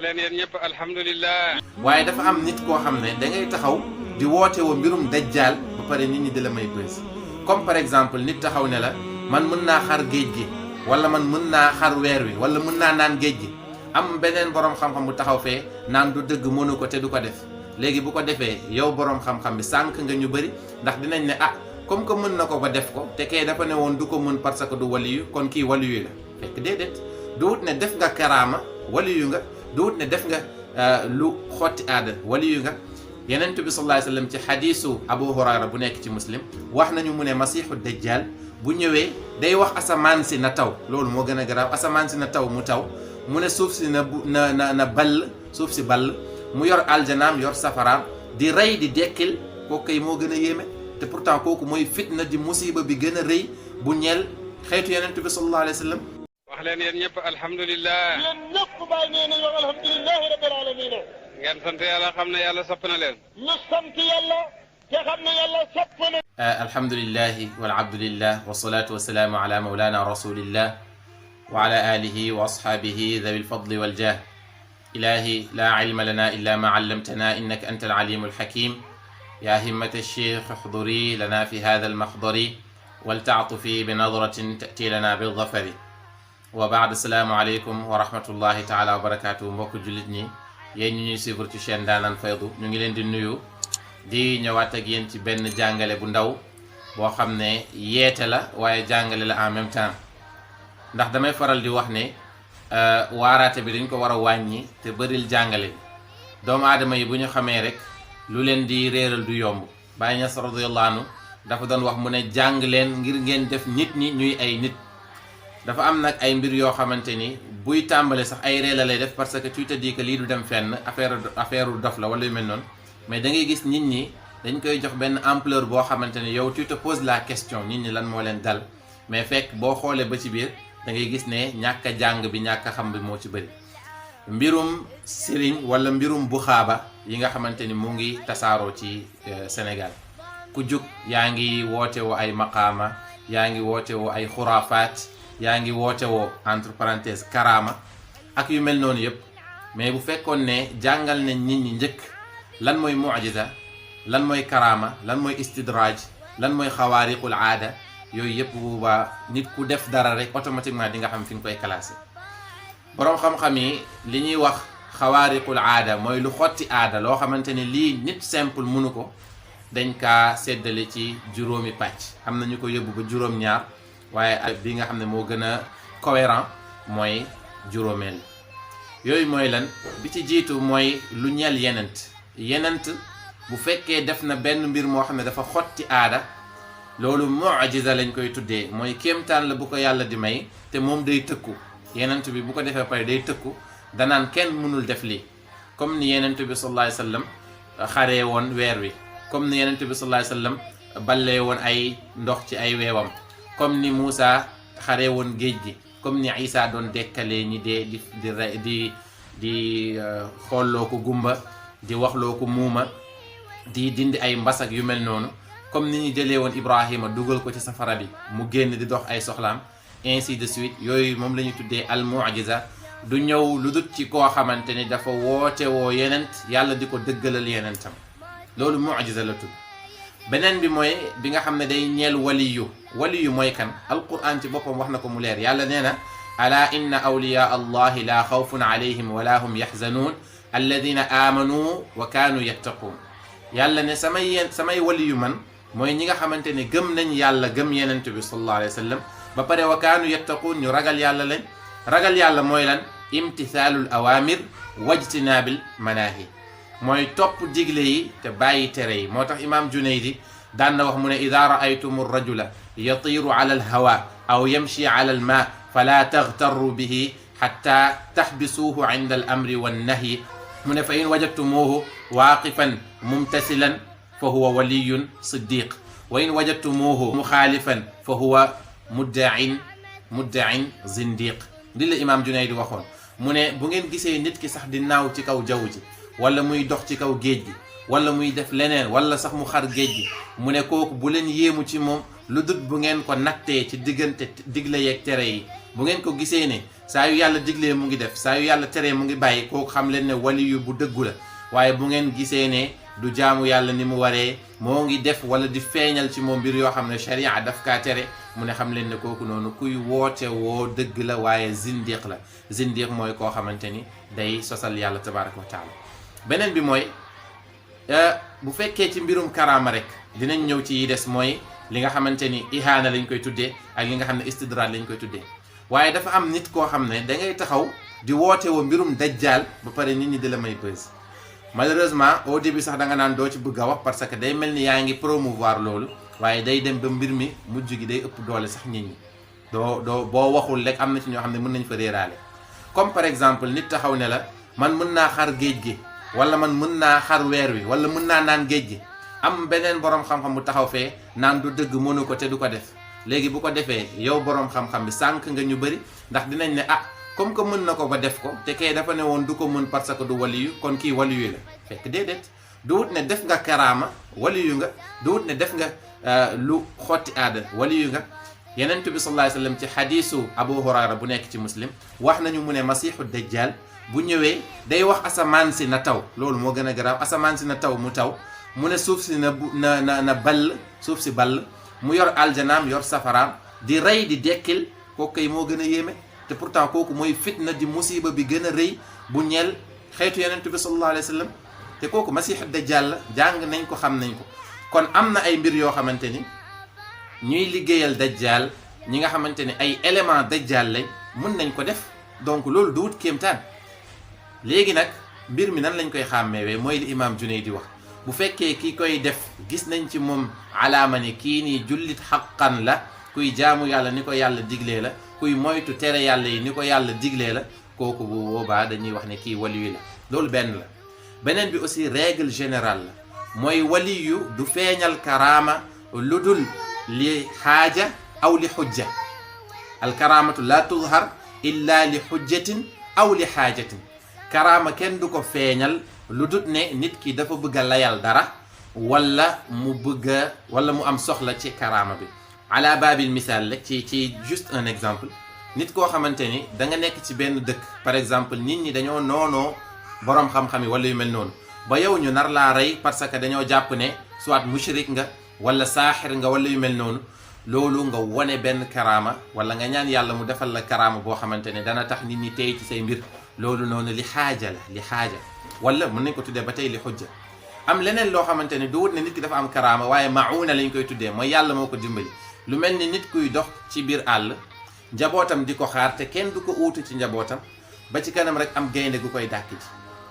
leen yéen ñëpp alhamdulillah. waaye dafa am nit koo xam ne da ngay taxaw di woote woo mbirum dajjaal ba pare nit ñi di la may bës comme par exemple nit taxaw ne la man mën naa xar géej gi wala man mën naa xar weer wi wala mën naa naan géej gi am beneen borom xam-xam bu taxaw fee naan du dëgg mënu ko te du ko def léegi bu ko defee yow borom xam-xam bi sànq nga ñu bëri ndax dinañ ne ah comme que mën na ko ba def ko te kee dafa ne woon du ko mën parce que du waliyu kon kii waliyu la fekk déedéet du wut ne def nga karaama waliyu nga du wut ne def nga lu xotti aada waliyu nga. Yonent bi sallallahu alayhi wa sallam ci xadiisu Abu Hurayra bu nekk ci muslim wax nañu mu ne masiixu dajjal bu ñëwee day wax asamaan si na taw loolu moo gën a garaaw asamaan si na taw mu taw mu ne suuf si na ball suuf si ball mu yor aljanaam yor safaraam di rey di dekkil kooku kay moo gën a yéeme te pourtant kooku mooy fitna di musiba bi gën a rëy bu ñeel xeetu Yonent bi sallallahu alayhi wa sallam. wax leen yéen ñëpp alhamdulillah. yéen ñëpp bàyyi nee nañ wax alhamdulilahi rabbil alamin. ngeen sant yàlla xam ne yàlla sopp na leen. ñu sant yàlla te xam ne yàlla sopp na. alhamdulillahi wal abdulillah wasalaatu wasalaamu ala mawlana rasulillah wa ala alihi wa ashabihi dhawi lfadli waljah. ilahi la ilma lana illa ma allamtana innaka anta alalimu alhakim. ya himmata alcheikh uxduri lana fi hada almaxdari waltaatufi binadratin tati lana bildafari. wa baad asalaamu aleykum wa rahmatullahi taala wa barakatuhu mbokk jullit ñi yéen ñu ñuy suivre ci chaîne Ndaanaan Faydu ñu ngi leen di nuyu di ñëwaat ak yéen ci benn jàngale bu ndaw boo xam ne yeete la waaye jàngale la en même temps ndax damay faral di wax ne waaraate bi dañ ko war a wàññi te bëril jàngale bi doomu aadama yi bu ñu xamee rek lu leen di réeral du yomb. Baay Ñas radiyallahu anhu dafa doon wax mu ne jàng leen ngir ngeen def nit ñi ñuy ay nit. dafa am nag ay mbir yoo xamante ni buy tàmbale sax ay ree la lay def parce que tu te dis que lii du dem fenn affaire dof la wala yu mel noonu mais da ngay gis nit ñi dañ koy jox benn ampleur boo xamante ni yow tu te poses la question nit ñi lan moo leen dal mais fekk boo xoolee ba ci biir da ngay gis ne ñàkk a jàng bi ñàkk a xam bi moo ci bëri. mbirum sëriñ wala mbirum buxaaba yi nga xamante ni mu ngi tasaaroo ci Sénégal ku jug yaa ngi woote woo ay maqaama yaa ngi woote woo ay xuraafaat yaa ngi woote woo entre parenthèses karaama ak yu mel noonu yëpp mais bu fekkoon ne jàngal nañ nit ñi njëkk lan mooy mu'jiza lan mooy karaama lan mooy istidraaj lan mooy xawaariqul aada yooyu yëpp bu baa nit ku def dara rek automatiquement di nga xam fi nga koy classé. boroom xam-xam yi li ñuy wax xawaariqul aada mooy lu xotti aada loo xamante ne lii nit simple mënu ko dañ kaa séddale ci juróomi pàcc am na ñu ko yóbbu ba juróom-ñaar. waaye bi nga xam ne moo gën a cohérent mooy juróomeel yooyu mooy lan bi ci jiitu mooy lu ñeel yenent bu fekkee def na benn mbir moo xam ne dafa xotti aada loolu mu'jiza lañ koy tuddee mooy kéemtaan la bu ko yàlla di may te moom day tëkku yenent bi bu ko defee pare day tëkku danaan kenn mënul def lii comme ni yenent bi sallallahu alayhi wa sallam xaree woon weer wi comme ni yenent bi sallallahu alayhi wa sallam ballee woon ay ndox ci ay weewam comme ni Moussa xare woon géej gi comme ni Isa doon dekkalee ñi dee di xoolloo ko gumba di waxloo ko muuma di dindi ay mbasak yu mel noonu comme ni ñu jëlee woon Ibrahima dugal ko ci safara bi mu génn di dox ay soxlaam ainsi de suite yooyu moom la ñu tuddee al mu'jiza du ñëw lu dut ci koo xamante ni dafa woote woo yenent yàlla di ko dëggalal yenentam loolu mu'jiza la tudd. beneen bi mooy bi nga xam ne day ñeel waliyu mooy kan alquran ci boppam wax na ko mu leer yàlla nee na ala inna awliya allahi la xawfun alayhim wala hum yaxzanuun alladina amanu wa kaanu yattaquun yàlla ne samay waliyu man mooy ñi nga xamante ne gëm nañ yàlla gëm yenent bi sallallahu alayhi wa sallam ba pare wa kaanu yattaquun ñu ragal yàlla lañ ragal yàlla mooy lan imtithaalul awamir wajtinaabil manaahi mooy topp digle yi te bàyyi tere yi moo tax imaam Junaydi daan na wax mu ne ida raaytumu rajula yatiiru ala alhawa aw yamshi ala alma fala taghtarru bihi xatta taxbisuuhu inda al amri wannahyi mu ne fa in wajadtumuuhu waaqifan mumtasilan fa huwa waliyun siddiq wa in wajadtumuuhu muxaalifan fa huwa muddain zindiq di la imaam Junaydi waxoon mu ne bu ngeen gisee nit ki sax di naaw ci kaw jaww ji wala muy dox ci kaw géej gi wala muy def leneen wala sax mu xar géej gi mu ne kooku bu leen yéemu ci moom lu dut bu ngeen ko nattee ci diggante digle yeeg tere yi bu ngeen ko gisee ne saa yu yàlla diglee mu ngi def saa yu yàlla teree mu ngi bàyyi kooku xam leen ne waliyu bu dëggu la waaye bu ngeen gisee ne du jaamu yàlla ni mu waree moo ngi def wala di feeñal ci moom mbir yoo xam ne sharia daf kaa tere mu ne xam leen ne kooku noonu kuy woote woo dëgg la waaye zindiq la zindiq mooy koo xamante ni day sosal yàlla tabaraka wa taala beneen bi mooy bu fekkee ci mbirum karaama rek dinañ ñëw ci yi des mooy li nga xamante ni ihaana lañ koy tuddee ak li nga xam ne istidraaj lañ koy tuddee waaye dafa am nit koo xam ne da ngay taxaw di woote woo mbirum dajjaal ba pare nit ñi di la may bës malheureusement au début sax da nga naan doo ci bëgg a wax parce que day mel ni yaa ngi promouvoir loolu waaye day dem ba mbir mi mujj gi day ëpp doole sax nit ñi doo boo waxul rek am na ci ñoo xam ne mën nañ fa réeraale comme par exemple nit taxaw ne la man mën naa xar géej gi wala man mën naa xar weer wi wala mën naa naan géej gi am beneen borom xam-xam bu taxaw fee naan du dëgg mënu ko te du ko def léegi bu ko defee yow borom xam-xam bi sànq nga ñu bëri ndax dinañ ne ah comme que mën na ko ba def ko te kay dafa ne woon du ko mën parce que du waliyu kon kii waliyu la fekk déedéet du wut ne def nga karaama waliyu nga du wut ne def nga lu xotti aada waliyu nga yenent bi sallallahu alayhi wasallam ci xadiisu Abu Hurayra bu nekk ci muslim wax nañu mu ne masiixu dajjal bu ñëwee day wax asamaan si na taw loolu moo gën a garaaw asamaan si na taw mu taw mu ne suuf si na ball suuf si ball mu yor aljanaam yor safaraam di rey di dekkil kooku kay moo gën a yéeme te pourtant kooku mooy fitna di musiba bi gën a rëy bu ñeel xeetu yenent bi sallallahu alayhi wasallam te kooku masiixu dajjal la jàng nañ ko xam nañ ko kon am na ay mbir yoo xamante ni ñuy liggéeyal dajjal ñi nga xamante ni ay élément dajjal lañ mën nañ ko def donc loolu du wut kéemtaan léegi nag mbir mi nan lañ koy xàmmeewee mooy li imam Junayd di wax bu fekkee ki koy def gis nañ ci moom alaama ni kii nii jullit xaqan la kuy jaamu yàlla ni ko yàlla diglee la kuy moytu tere yàlla yi ni ko yàlla diglee la kooku bu boobaa dañuy wax ne kii waliyu la loolu benn la beneen bi aussi règle générale la mooy waliyu du feeñal karaama lu dul li xaaja aw li xujja al karaamatu la tuzhar illa li xujjatin aw li xaajatin karaama kenn du ko feeñal lu dul ne nit ki dafa bëgg a layal dara wala mu am soxla ci karaama bi ala babil misaal rek ci juste un exemple nit koo xamante ni da nga nekk ci benn dëkk par exemple nit ñi dañoo noonoo borom xam-xam yi wala yu mel noonu ba yow ñu nar laa rey parce que dañoo jàpp ne soit mushrik nga wala saaxir nga wala yu mel noonu loolu nga wone benn karaama wala nga ñaan yàlla mu defal la karaama boo xamante ne dana tax nit ñi tey ci say mbir loolu noonu li xaaja la li xaaja wala mën nañ ko tuddee ba tey li xujja am leneen loo xamante ne du wut ne nit ki dafa am karaama waaye mauna lañ koy tuddee mooy yàlla moo ko dimbali lu mel ni nit kuy dox ci biir àll njabootam di ko xaar te kenn du ko uutu ci njabootam ba ci kanam rek am gaynde gu koy dàkk ji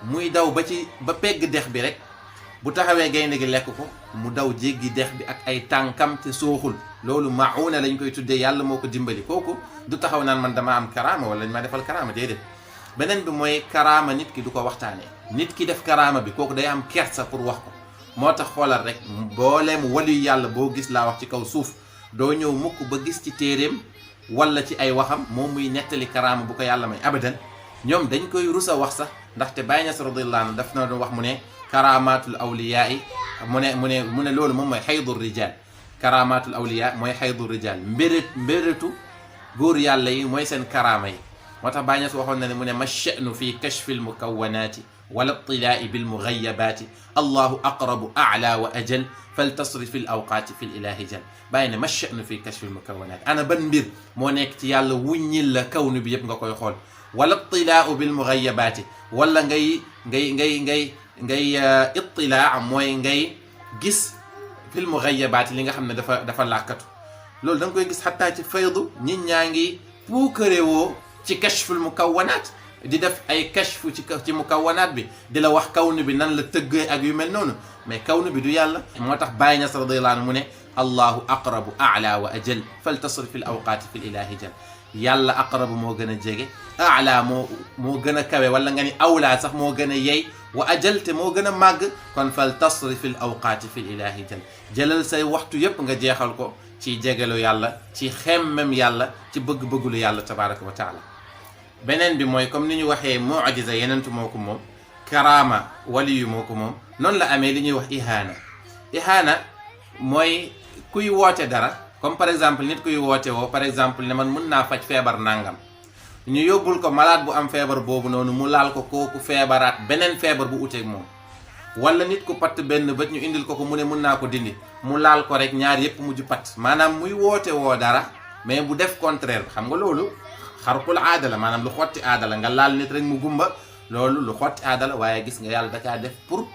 muy daw ba pegg dex bi rek bu taxawee gaynde gi lekk ko mu daw jéggi dex bi ak ay tànkam te sooxul loolu mauna lañ koy tuddee yàlla moo ko dimbali kooku du taxaw naan man dama am karaama wala ma defal karaama déedéet beneen bi mooy karaama nit ki du ko waxtaanee nit ki def karaama bi kooku day am kersa pour wax ko moo tax xoolal rek mbooleem waliyu yàlla boo gis laa wax ci kaw suuf doo ñëw mukk ba gis ci téeréem wala ci ay waxam moom muy nettali karaama bu ko yàlla may abadan ñoom dañ koy rusa wax sax ndaxte Baay Ñas radiyallahu anhu daf na doon wax mu ne karamatul awliyaa yi mu ne loolu moom mooy xaydu rijal karamatul awliyaa mooy xaydu rijal mbérétu góor yàlla yi mooy seen karaama yi moo tax Baay Ñas waxoon na ne mu ne ma sha'nu fi kashfi al mukawwanaati wala tilaa'i bil mughayabaati allahu aqrabu a'la wa ajal faltasrif al awqaati fi l ilahi jal bàyyi ne ma sha'nu fi kashfi al mukawwanaati ana ban mbir moo nekk ci yàlla wuññil la kawnu bi yëpp nga koy xool wala tilaa'u bil mughayabaati wala ngay ittilaa mooy ngay gis fil mughayabaati li nga xam ne dafa làkkatu loolu da nga koy gis xataa ci faydu nit ñaa ngi puukarewoo ci kashful mukawwanaat di def ay kashfu ci mukawwanaat bi di la wax kawnu bi nan la tëggee ak yu mel noonu mais kawnu bi du yàlla moo tax Baay Ñas radiyallahu anhu mu ne allahu aqrabu a'la wa ajal faltasrif al awqaati fi l ilahi jal yàlla aqrabu moo gën a jege a'la moo gën a kawe wala nga ni awlaa sax moo gën a yey wa ajal te moo gën a màgg kon faltasrif al awqaati fi l ilahi jal jëlal say waxtu yépp nga jeexal ko ci jegelu yàlla ci xemmem yàlla ci bëgg-bëggulu yàlla tabaraka wa taala beneen bi mooy comme ni ñu waxee mu'jiza yenentu moo ko moom karaama waliyu moo ko moom noonu la amee li ñuy wax ihaana mooy kuy woote dara comme par exemple nit kuy woote woo par exemple ne man mën naa faj feebar nangam ñu yóbbul ko malade bu am feebar boobu noonu mu laal ko kooku feebaraat beneen feebar bu uteeg moom wala nit ku patt benn bët ñu indil ko mu ne mën naa ko dindi mu laal ko rek ñaar yépp mujj patt maanaam muy woote woo dara mais bu def contraire bi xam nga loolu xarqul aada la maanaam lu xotti aada la nga laal nit rek mu gumba loolu lu xotti aada la waaye gis nga yàlla da kaa def pour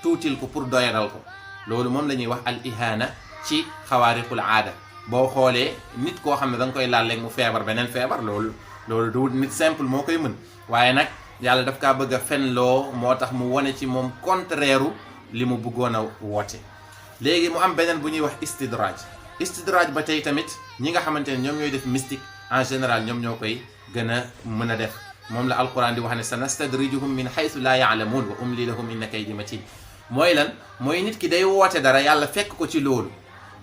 tuutil ko pour doyadal ko loolu moom la ñuy wax al ihaana ci xawaariqul aada boo xoolee nit koo xam ne da nga koy laal léegi mu feebar beneen feebar loolu du nit simple moo koy mën waaye nag yàlla daf kaa bëgg a fenloo moo tax mu wane ci moom contraire li mu bëggoon a woote léegi mu am beneen bu ñuy wax istidraaj ba tey tamit ñi nga xamante ne ñoom ñooy def mystique en général ñoom ñoo koy gën a mën a def moom la alquran di wax ne sanastadrijuhum min haythu la ya'lamun wa umli lahum inna kaydi matin mooy lan mooy nit ki day woote dara yàlla fekk ko ci loolu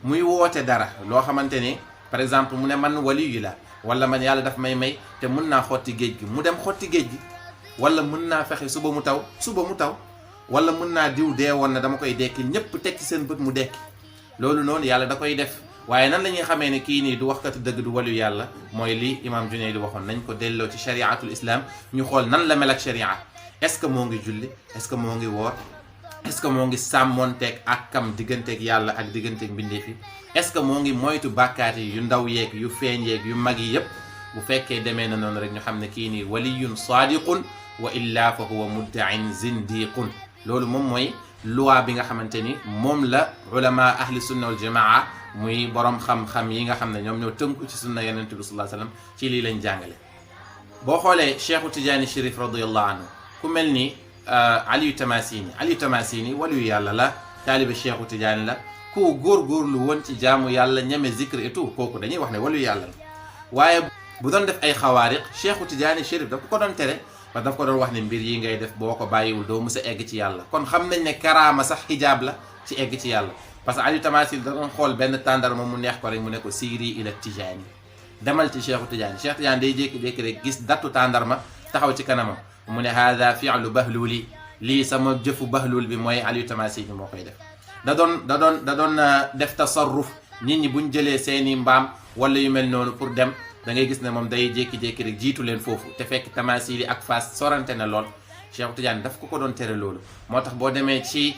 muy woote dara loo xamante ne par exemple mu ne man waliyu la wala man yàlla daf may te mën naa xotti géej gi mu dem xotti géej gi wala mën naa fexe suba mu taw wala mën naa diw dee woon na dama koy dekki ñëpp teg ci seen bët mu dekki loolu noonu yàlla da koy def waaye nan la ñuy xamee ne kii nii du waxkatu dëgg du waliyu yàlla mooy li imam Junayd di waxoon nañ ko delloo ci shariatul islam ñu xool nan la mel ak sharia est-ce que moo ngi julli est-ce que moo ngi woor est-ce que moo ngi sàmmonteeg akkam digganteeg yàlla ak digganteeg mbindeef yi est-ce que moo ngi moytu bàkkaat yi yu ndaw yeeg yu feeñ yeeg yu mag yi yépp bu fekkee demee na noonu rek ñu xam ne kii nii waliyun saadiqun wa illa fa huwa mudda'in zindiqun loolu moom mooy loi bi nga xamante ni moom la ulama ahli sunna wal jamaa muy borom xam-xam yi nga xam ne ñoom ñoo tënku ci sunna yonent bi sallallahu alayhi wasallam ci lii lañ jàngale boo xoolee Cheikhu Tidiane Chérif radiyallahu anhu ku mel ni Aliou Tamasini waliyu yàlla la taalibe Cheikhu Tidiane la ku góorgóorlu woon ci jaamu yàlla ñeme zikr et tout kooku dañuy wax ne waliyu yàlla la waaye bu doon def ay xawaariq Cheikhu Tidiane Chérif daf ko doon tere parce que daf ko doon wax ne mbir yi ngay def boo ko bàyyiwul doo mës a egg ci yàlla kon xam nañ ne karaama sax xijaab la ci egg ci yàlla parce que Aliou Tamasini da doon xool benn tàndarma mu neex ko rek mu ne ko siiri ila Tijaani demal ci Cheikhu Tidiane Cheikh Tidiane day jékki-jékki rek gis dattu tàndarma taxaw ci kanamam mu ne hada fi'lu bahluli lii sama jëfu bahlul bi mooy Aliou Tamasini moo koy def da doon def tasarruf nit ñi buñ jëlee seeni mbaam wala yu mel noonu pour dem da ngay gis ne moom day jékki-jékki rek jiitu leen foofu te fekk Tamasili ak Fass sorante na lool Cheikh Tidiane daf ko doon tere loolu moo tax boo demee ci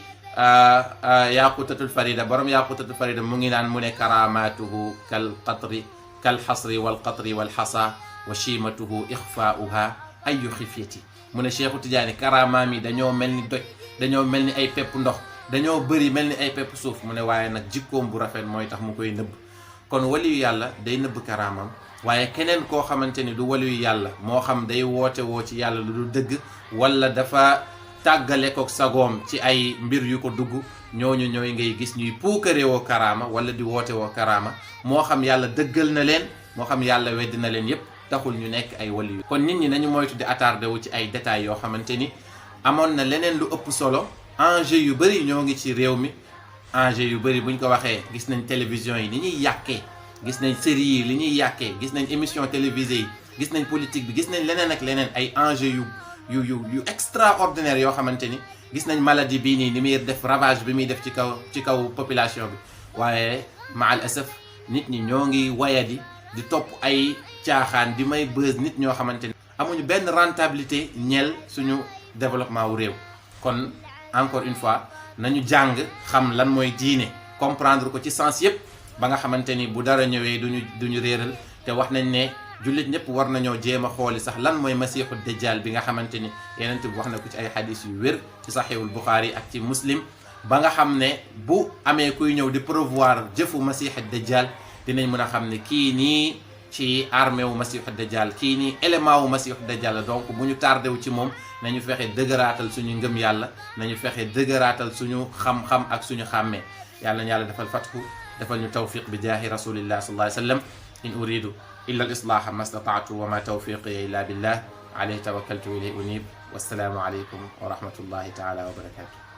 yaqutatul farida borom yaqutatul farida mu ngi naan mu ne karamatuhu kal qatri kal xasri wal qatri wal xasa wa chimatuhu ixfaauha ayu xifyati mu ne Cheikh Tidiane karamaam yi dañoo mel ni doj dañoo mel ni ay pepp ndox dañoo bëri mel ni ay pepp suuf mu ne waaye nag jikkoom bu rafet mooy tax mu koy nëbb kon waliyu yàlla day nëbb karaamam waaye keneen koo xamante ni du waliyu yàlla moo xam day woote woo ci yàlla lu du dëgg wala dafa tàggale ko sagoom ci ay mbir yu ko dugg ñooñu ñooy ngay gis ñuy puukare woo karaama wala di woote woo karaama moo xam yàlla dëggal na leen moo xam yàlla weddi na leen yépp taxul ñu nekk ay waliyu kon nit ñi nañu moytu di attardé wu ci ay détails yoo xamante ni amoon na leneen lu ëpp solo enjeu yu bëri ñoo ngi ci réew mi enjeu yu bëri buñ ko waxee gis nañ télévision yi ni ñuy yàqee gis nañ série yi li ñuy yàqee gis nañ émission télévisée yi gis nañ politique bi gis nañ leneen ak leneen ay enjeu yu extraordinaire yoo xamante ni gis nañ maladie bii nii ni muy def ravage bi muy def ci kaw population bi waaye maal asaf nit ñi ñoo ngi wayadi di topp ay caaxaan di may buzz nit ñoo xamante ni amuñu benn rentabilité ñeel suñu développement wu réew kon encore une fois nañu jàng xam lan mooy diine comprendre ko ci sens yépp ba nga xamante ni bu dara ñëwee duñu réeral te wax nañ ne jullit ñëpp war nañoo jéem a xooli sax lan mooy masiixu dajjal bi nga xamante ni yeneen bi wax na ko ci ay xadis yu wér ci saxiihul Buxaari ak ci muslim ba nga xam ne bu amee kuy ñëw di prévoir jëfu masiixu dajjal dinañ mën a xam ne kii nii ci armée wu masiixu dajjal kii nii élément wu masiixu dajjal la donc bu ñu tardé wu ci moom nañu fexe dëgëraatal suñu ngëm yàlla nañu fexe dëgëraatal suñu xam-xam ak suñu xàmmee yàlla na yàlla defal fatku defal ñu tawfiq bi jaahi rasulillah sallallahu alayhi wa sallam in uridu illa al islaha ma stata'tu wa ma tawfiqi illa billah alayhi tawakkaltu wa ilayhi unib wassalaamu alaykum wa rahmatullahi taala wa barakatuh